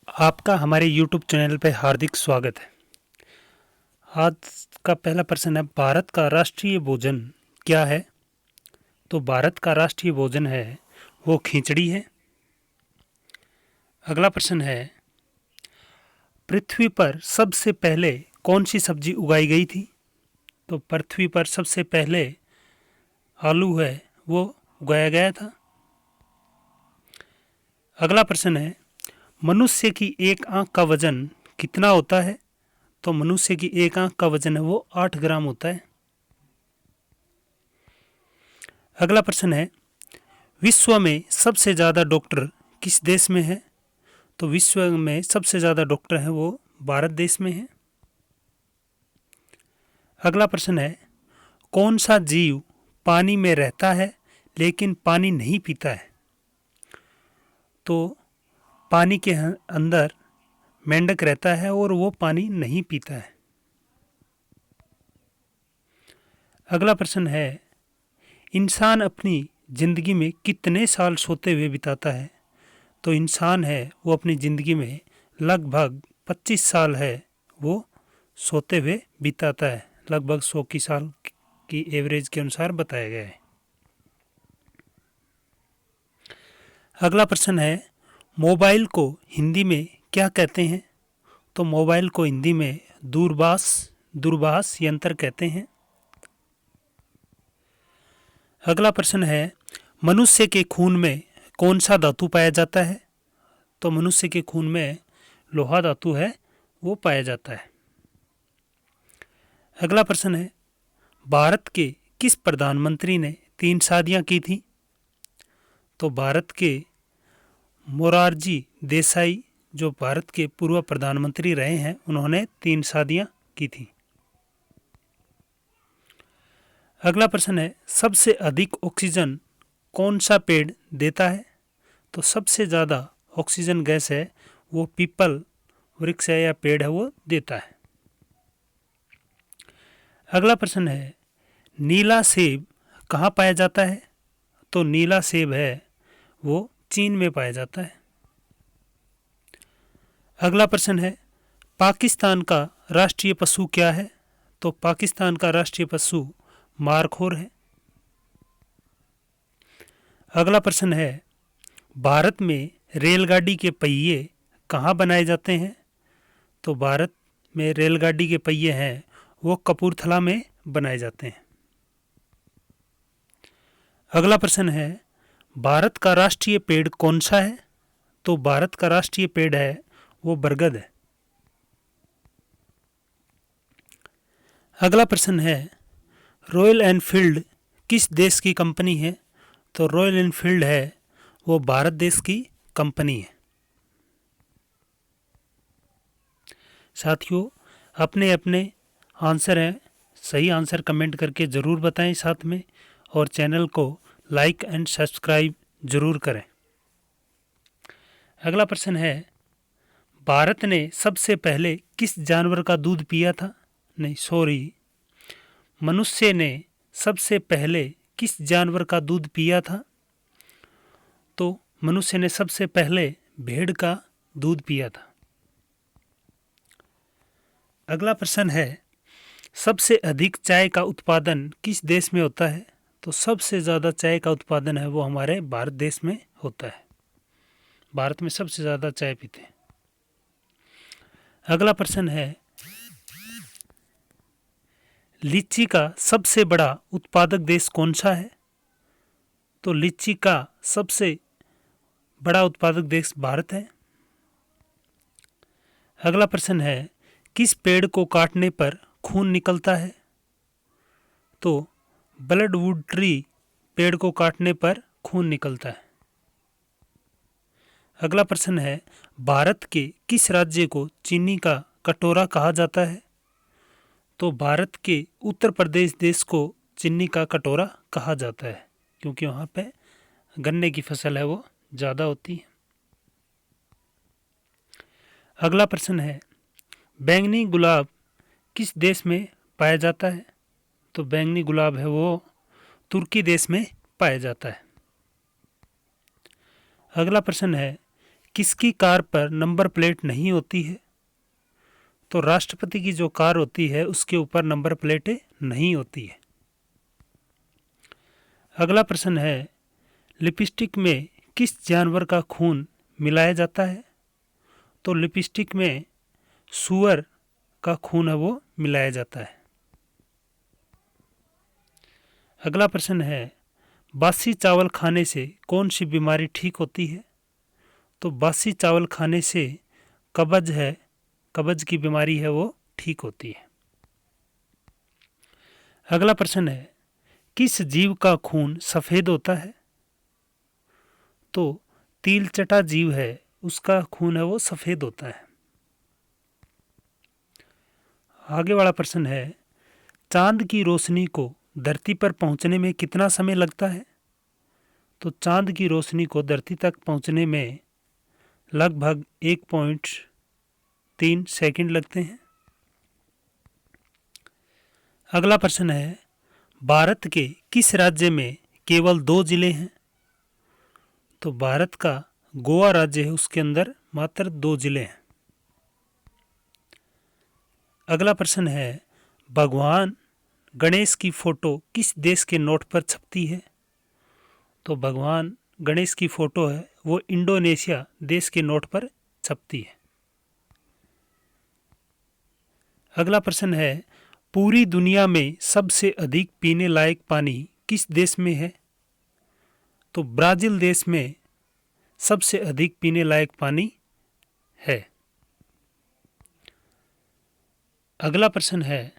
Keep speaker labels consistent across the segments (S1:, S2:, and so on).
S1: आपका हमारे YouTube channel पे हार्दिक स्वागत है। आज का पहला प्रश्न है, भारत का राष्ट्रीय भोजन क्या है? तो भारत का राष्ट्रीय भोजन है वो खिचड़ी है। अगला प्रश्न है, पृथ्वी पर सबसे पहले कौन सी सब्जी उगाई गई थी? तो पृथ्वी पर सबसे पहले आलू है वो उगाया गया था। अगला प्रश्न है, मनुष्य की एक आंख का वजन कितना होता है? तो मनुष्य की एक आंख का वजन है वो 8 ग्राम होता है। अगला प्रश्न है, विश्व में सबसे ज़्यादा डॉक्टर किस देश में है? तो विश्व में सबसे ज़्यादा डॉक्टर हैं वो भारत देश में है। अगला प्रश्न है, कौन सा जीव पानी में रहता है लेकिन पानी नहीं पीता है? तो पानी के अंदर मेंढक रहता है और वो पानी नहीं पीता है। अगला प्रश्न है, इंसान अपनी ज़िंदगी में कितने साल सोते हुए बिताता है? तो इंसान है वो अपनी ज़िंदगी में लगभग 25 साल है वो सोते हुए बिताता है। लगभग 100 की साल की एवरेज के अनुसार बताया गया है। अगला प्रश्न है, मोबाइल को हिंदी में क्या कहते हैं? तो मोबाइल को हिंदी में दूरभाष यंत्र कहते हैं। अगला प्रश्न है, मनुष्य के खून में कौन सा धातु पाया जाता है? तो मनुष्य के खून में लोहा धातु है वो पाया जाता है। अगला प्रश्न है, भारत के किस प्रधानमंत्री ने 3 शादियां की थी? तो भारत के मोरारजी देसाई जो भारत के पूर्व प्रधानमंत्री रहे हैं उन्होंने 3 शादियां की थी। अगला प्रश्न है, सबसे अधिक ऑक्सीजन कौन सा पेड़ देता है? तो सबसे ज़्यादा ऑक्सीजन गैस है वो पीपल वृक्ष है या पेड़ है वो देता है। अगला प्रश्न है, नीला सेब कहाँ पाया जाता है? तो नीला सेब है वो चीन में पाया जाता है। अगला प्रश्न है, पाकिस्तान का राष्ट्रीय पशु क्या है? तो पाकिस्तान का राष्ट्रीय पशु मारखोर है। अगला प्रश्न है, भारत में रेलगाड़ी के पहिए कहाँ बनाए जाते हैं? तो भारत में रेलगाड़ी के पहिए हैं वो कपूरथला में बनाए जाते हैं। अगला प्रश्न है, भारत का राष्ट्रीय पेड़ कौन सा है? तो भारत का राष्ट्रीय पेड़ है वो बरगद है। अगला प्रश्न है, रॉयल एनफील्ड किस देश की कंपनी है? तो रॉयल एनफील्ड है वो भारत देश की कंपनी है। साथियों, अपने अपने आंसर हैं सही आंसर कमेंट करके ज़रूर बताएं साथ में, और चैनल को लाइक एंड सब्सक्राइब ज़रूर करें। अगला प्रश्न है, भारत ने सबसे पहले किस जानवर का दूध पिया था? नहीं सॉरी, मनुष्य ने सबसे पहले किस जानवर का दूध पिया था? तो मनुष्य ने सबसे पहले भेड़ का दूध पिया था। अगला प्रश्न है, सबसे अधिक चाय का उत्पादन किस देश में होता है? तो सबसे ज़्यादा चाय का उत्पादन है वो हमारे भारत देश में होता है। भारत में सबसे ज़्यादा चाय पीते हैं। अगला प्रश्न है, लीची का सबसे बड़ा उत्पादक देश कौन सा है? तो लीची का सबसे बड़ा उत्पादक देश भारत है। अगला प्रश्न है, किस पेड़ को काटने पर खून निकलता है? तो ब्लडवुड ट्री पेड़ को काटने पर खून निकलता है। अगला प्रश्न है, भारत के किस राज्य को चीनी का कटोरा कहा जाता है? तो भारत के उत्तर प्रदेश देश को चीनी का कटोरा कहा जाता है क्योंकि वहाँ पे गन्ने की फसल है वो ज़्यादा होती है। अगला प्रश्न है, बैंगनी गुलाब किस देश में पाया जाता है? तो बैंगनी गुलाब है वो तुर्की देश में पाया जाता है। अगला प्रश्न है, किसकी कार पर नंबर प्लेट नहीं होती है? तो राष्ट्रपति की जो कार होती है उसके ऊपर नंबर प्लेटें नहीं होती है। अगला प्रश्न है, लिपस्टिक में किस जानवर का खून मिलाया जाता है? तो लिपस्टिक में सूअर का खून है वो मिलाया जाता है। अगला प्रश्न है, बासी चावल खाने से कौन सी बीमारी ठीक होती है? तो बासी चावल खाने से कब्ज की बीमारी है वो ठीक होती है। अगला प्रश्न है, किस जीव का खून सफेद होता है? तो तिलचटा जीव है उसका खून है वो सफेद होता है। आगे वाला प्रश्न है, चांद की रोशनी को धरती पर पहुंचने में कितना समय लगता है? तो चांद की रोशनी को धरती तक पहुंचने में लगभग 1.3 सेकंड लगते हैं। अगला प्रश्न है, भारत के किस राज्य में केवल 2 जिले हैं? तो भारत का गोवा राज्य है उसके अंदर मात्र 2 जिले हैं। अगला प्रश्न है, भगवान गणेश की फोटो किस देश के नोट पर छपती है? तो भगवान गणेश की फोटो है वो इंडोनेशिया देश के नोट पर छपती है। अगला प्रश्न है, पूरी दुनिया में सबसे अधिक पीने लायक पानी किस देश में है? तो ब्राजील देश में सबसे अधिक पीने लायक पानी है। अगला प्रश्न है,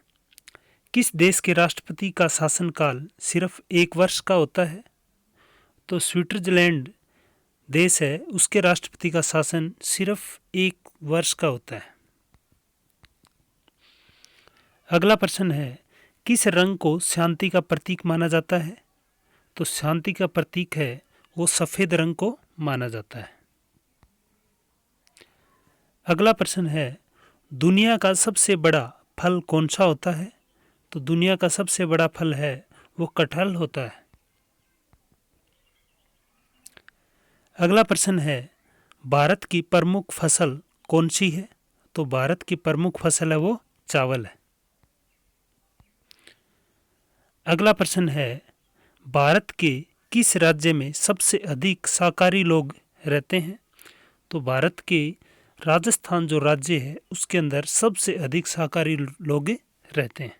S1: किस देश के राष्ट्रपति का शासनकाल सिर्फ 1 वर्ष का होता है? तो स्विट्जरलैंड देश है उसके राष्ट्रपति का शासन सिर्फ 1 वर्ष का होता है। अगला प्रश्न है, किस रंग को शांति का प्रतीक माना जाता है? तो शांति का प्रतीक है वो सफेद रंग को माना जाता है। अगला प्रश्न है, दुनिया का सबसे बड़ा फल कौन सा होता है? तो दुनिया का सबसे बड़ा फल है वो कटहल होता है। अगला प्रश्न है, भारत की प्रमुख फसल कौन सी है? तो भारत की प्रमुख फसल है वो चावल है। अगला प्रश्न है, भारत के किस राज्य में सबसे अधिक शाकाहारी लोग रहते हैं? तो भारत के राजस्थान जो राज्य है उसके अंदर सबसे अधिक शाकाहारी लोग रहते हैं।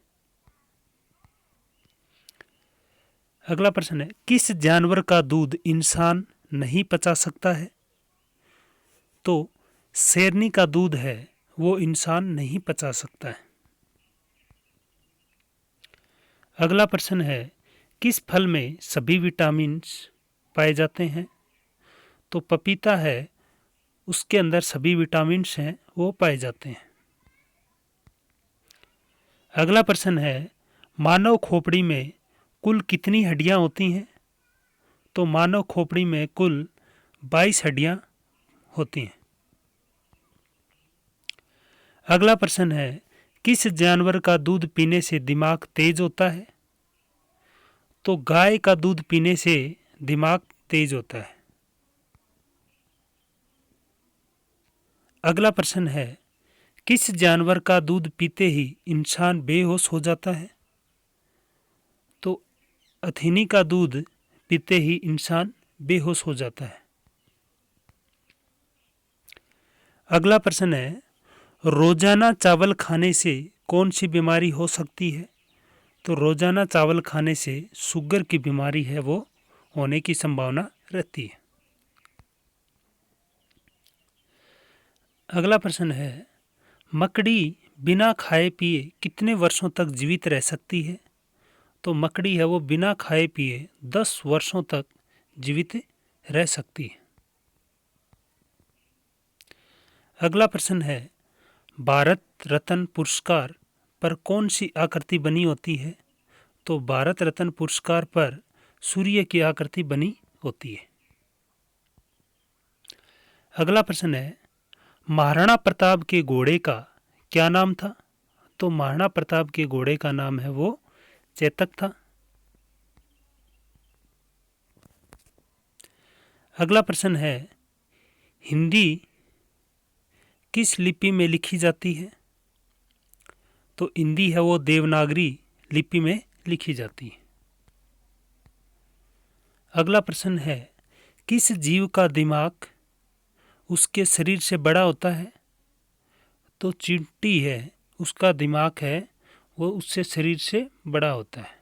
S1: अगला प्रश्न है, किस जानवर का दूध इंसान नहीं पचा सकता है? तो शेरनी का दूध है वो इंसान नहीं पचा सकता है। अगला प्रश्न है, किस फल में सभी विटामिन पाए जाते हैं? तो पपीता है उसके अंदर सभी विटामिन्स हैं वो पाए जाते हैं। अगला प्रश्न है, मानव खोपड़ी में कुल कितनी हड्डियां होती हैं? तो मानव खोपड़ी में कुल 22 हड्डियां होती हैं। अगला प्रश्न है, किस जानवर का दूध पीने से दिमाग तेज होता है? तो गाय का दूध पीने से दिमाग तेज होता है। अगला प्रश्न है, किस जानवर का दूध पीते ही इंसान बेहोश हो जाता है? तो अथीनी का दूध पीते ही इंसान बेहोश हो जाता है। अगला प्रश्न है, रोजाना चावल खाने से कौन सी बीमारी हो सकती है? तो रोजाना चावल खाने से शुगर की बीमारी है वो होने की संभावना रहती है। अगला प्रश्न है, मकड़ी बिना खाए पिए कितने वर्षों तक जीवित रह सकती है? तो मकड़ी है वो बिना खाए पिए 10 वर्षों तक जीवित रह सकती है। अगला प्रश्न है, भारत रत्न पुरस्कार पर कौन सी आकृति बनी होती है? तो भारत रत्न पुरस्कार पर सूर्य की आकृति बनी होती है। अगला प्रश्न है, महाराणा प्रताप के घोड़े का क्या नाम था? तो महाराणा प्रताप के घोड़े का नाम है वो चेतक था। अगला प्रश्न है, हिंदी किस लिपि में लिखी जाती है? तो हिंदी है वो देवनागरी लिपि में लिखी जाती है। अगला प्रश्न है, किस जीव का दिमाग उसके शरीर से बड़ा होता है? तो चींटी है, उसका दिमाग है वो उससे शरीर से बड़ा होता है।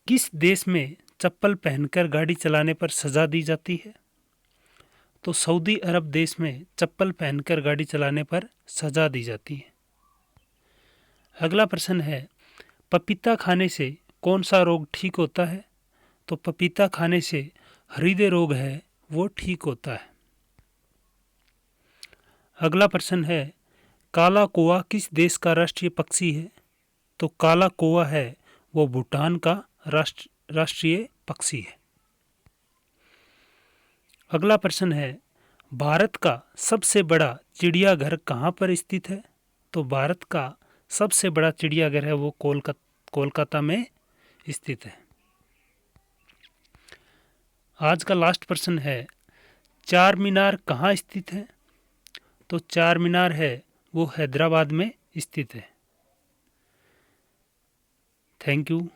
S1: किस देश में चप्पल पहनकर गाड़ी चलाने पर सजा दी जाती है? तो सऊदी अरब देश में चप्पल पहनकर गाड़ी चलाने पर सजा दी जाती है। अगला प्रश्न है, पपीता खाने से कौन सा रोग ठीक होता है? तो पपीता खाने से हृदय रोग है वो ठीक होता है। अगला प्रश्न है, काला कौवा किस देश का राष्ट्रीय पक्षी है? तो काला कौवा है वो भूटान का राष्ट्रीय पक्षी है। अगला प्रश्न है, भारत का सबसे बड़ा चिड़ियाघर कहाँ पर स्थित है? तो भारत का सबसे बड़ा चिड़ियाघर है वो कोलकाता में स्थित है। आज का लास्ट प्रश्न है, चार मीनार कहाँ स्थित है? तो चार मीनार है वो हैदराबाद में स्थित है। Thank you.